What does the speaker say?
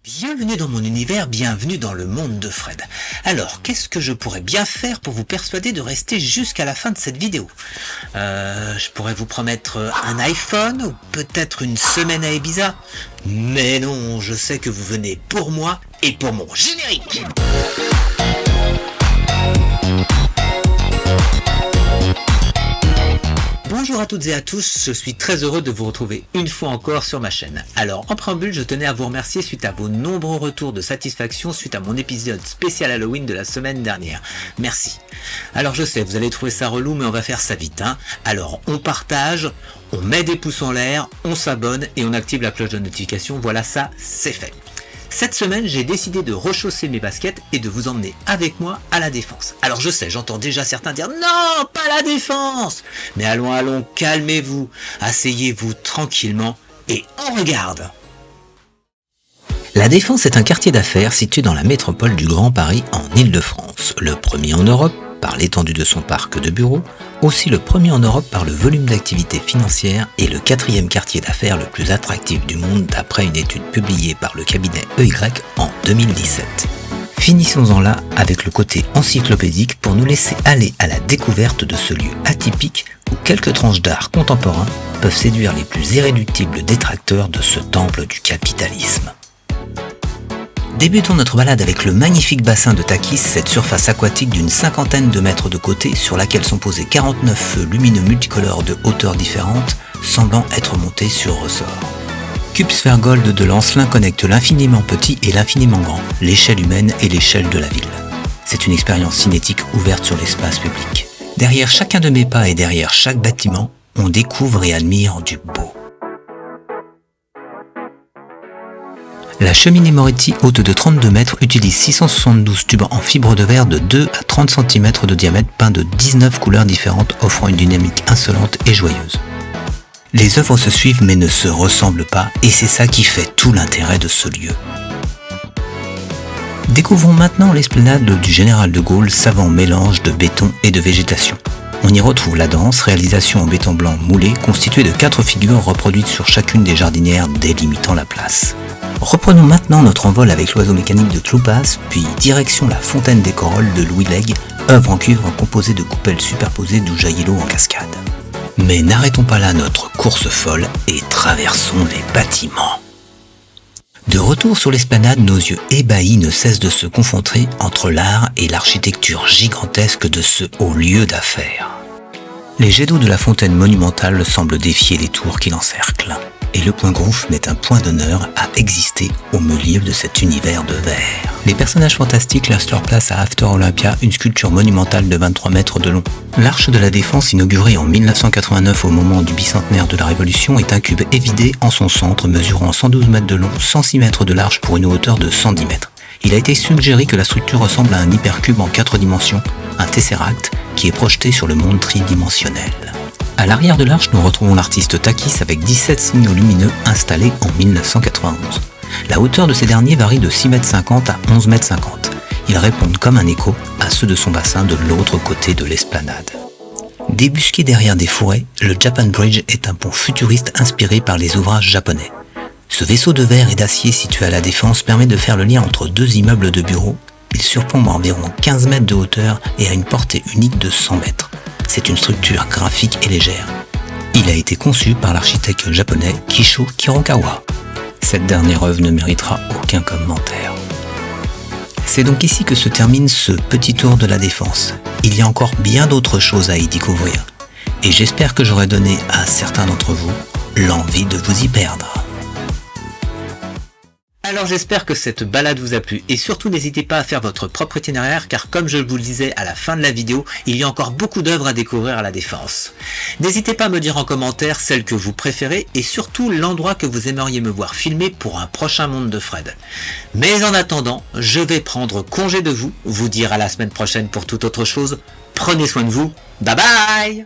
Bienvenue dans mon univers, bienvenue dans le monde de Fred. Alors, qu'est-ce que je pourrais bien faire pour vous persuader de rester jusqu'à la fin de cette vidéo? Je pourrais vous promettre un iPhone, ou peut-être une semaine à Ibiza. Mais non, je sais que vous venez pour moi et pour mon générique. Bonjour à toutes et à tous, je suis très heureux de vous retrouver une fois encore sur ma chaîne. Alors en préambule, je tenais à vous remercier suite à vos nombreux retours de satisfaction suite à mon épisode spécial Halloween de la semaine dernière. Merci. Alors je sais, vous allez trouver ça relou, mais on va faire ça vite. Alors on partage, on met des pouces en l'air, on s'abonne et on active la cloche de notification. Voilà, ça c'est fait. Cette semaine, j'ai décidé de rechausser mes baskets et de vous emmener avec moi à la Défense. Alors je sais, j'entends déjà certains dire « Non, pas la Défense !» Mais allons, calmez-vous, asseyez-vous tranquillement et on regarde. La Défense est un quartier d'affaires situé dans la métropole du Grand Paris en Île-de-France, le premier en Europe par l'étendue de son parc de bureaux, aussi le premier en Europe par le volume d'activité financière et le quatrième quartier d'affaires le plus attractif du monde d'après une étude publiée par le cabinet EY en 2017. Finissons-en là avec le côté encyclopédique pour nous laisser aller à la découverte de ce lieu atypique où quelques tranches d'art contemporain peuvent séduire les plus irréductibles détracteurs de ce temple du capitalisme. Débutons notre balade avec le magnifique bassin de Takis, cette surface aquatique d'une cinquantaine de mètres de côté sur laquelle sont posés 49 feux lumineux multicolores de hauteurs différentes, semblant être montés sur ressort. Cube Sphère Gold de Lancelin connecte l'infiniment petit et l'infiniment grand, l'échelle humaine et l'échelle de la ville. C'est une expérience cinétique ouverte sur l'espace public. Derrière chacun de mes pas et derrière chaque bâtiment, on découvre et admire du beau. La cheminée Moretti, haute de 32 mètres, utilise 672 tubes en fibre de verre de 2 à 30 cm de diamètre peints de 19 couleurs différentes offrant une dynamique insolente et joyeuse. Les œuvres se suivent mais ne se ressemblent pas et c'est ça qui fait tout l'intérêt de ce lieu. Découvrons maintenant l'esplanade du Général de Gaulle, savant mélange de béton et de végétation. On y retrouve la danse, réalisation en béton blanc moulé, constituée de 4 figures reproduites sur chacune des jardinières délimitant la place. Reprenons maintenant notre envol avec l'oiseau mécanique de Cloupas, puis direction la fontaine des Corolles de Louis Legge, œuvre en cuivre composée de coupelles superposées d'où jaillit l'eau en cascade. Mais n'arrêtons pas là notre course folle et traversons les bâtiments. De retour sur l'esplanade, nos yeux ébahis ne cessent de se confronter entre l'art et l'architecture gigantesque de ce haut lieu d'affaires. Les jets d'eau de la fontaine monumentale semblent défier les tours qui l'encerclent. Et le point Grouf met un point d'honneur à exister au milieu de cet univers de verre. Les personnages fantastiques laissent leur place à After Olympia, une sculpture monumentale de 23 mètres de long. L'Arche de la Défense, inaugurée en 1989 au moment du bicentenaire de la Révolution, est un cube évidé en son centre, mesurant 112 mètres de long, 106 mètres de large pour une hauteur de 110 mètres. Il a été suggéré que la structure ressemble à un hypercube en 4 dimensions, un tesseract, qui est projeté sur le monde tridimensionnel. À l'arrière de l'arche, nous retrouvons l'artiste Takis avec 17 signaux lumineux installés en 1991. La hauteur de ces derniers varie de 6,50 m à 11,50 m. Ils répondent comme un écho à ceux de son bassin de l'autre côté de l'esplanade. Débusqué derrière des forêts, le Japan Bridge est un pont futuriste inspiré par les ouvrages japonais. Ce vaisseau de verre et d'acier situé à la Défense permet de faire le lien entre deux immeubles de bureaux. Il surplombe environ 15 mètres de hauteur et a une portée unique de 100 mètres. C'est une structure graphique et légère. Il a été conçu par l'architecte japonais Kisho Kurokawa. Cette dernière œuvre ne méritera aucun commentaire. C'est donc ici que se termine ce petit tour de la Défense. Il y a encore bien d'autres choses à y découvrir. Et j'espère que j'aurai donné à certains d'entre vous l'envie de vous y perdre. Alors j'espère que cette balade vous a plu et surtout n'hésitez pas à faire votre propre itinéraire car comme je vous le disais à la fin de la vidéo, il y a encore beaucoup d'œuvres à découvrir à la Défense. N'hésitez pas à me dire en commentaire celle que vous préférez et surtout l'endroit que vous aimeriez me voir filmer pour un prochain monde de Fred. Mais en attendant, je vais prendre congé de vous dire à la semaine prochaine pour toute autre chose. Prenez soin de vous, bye bye.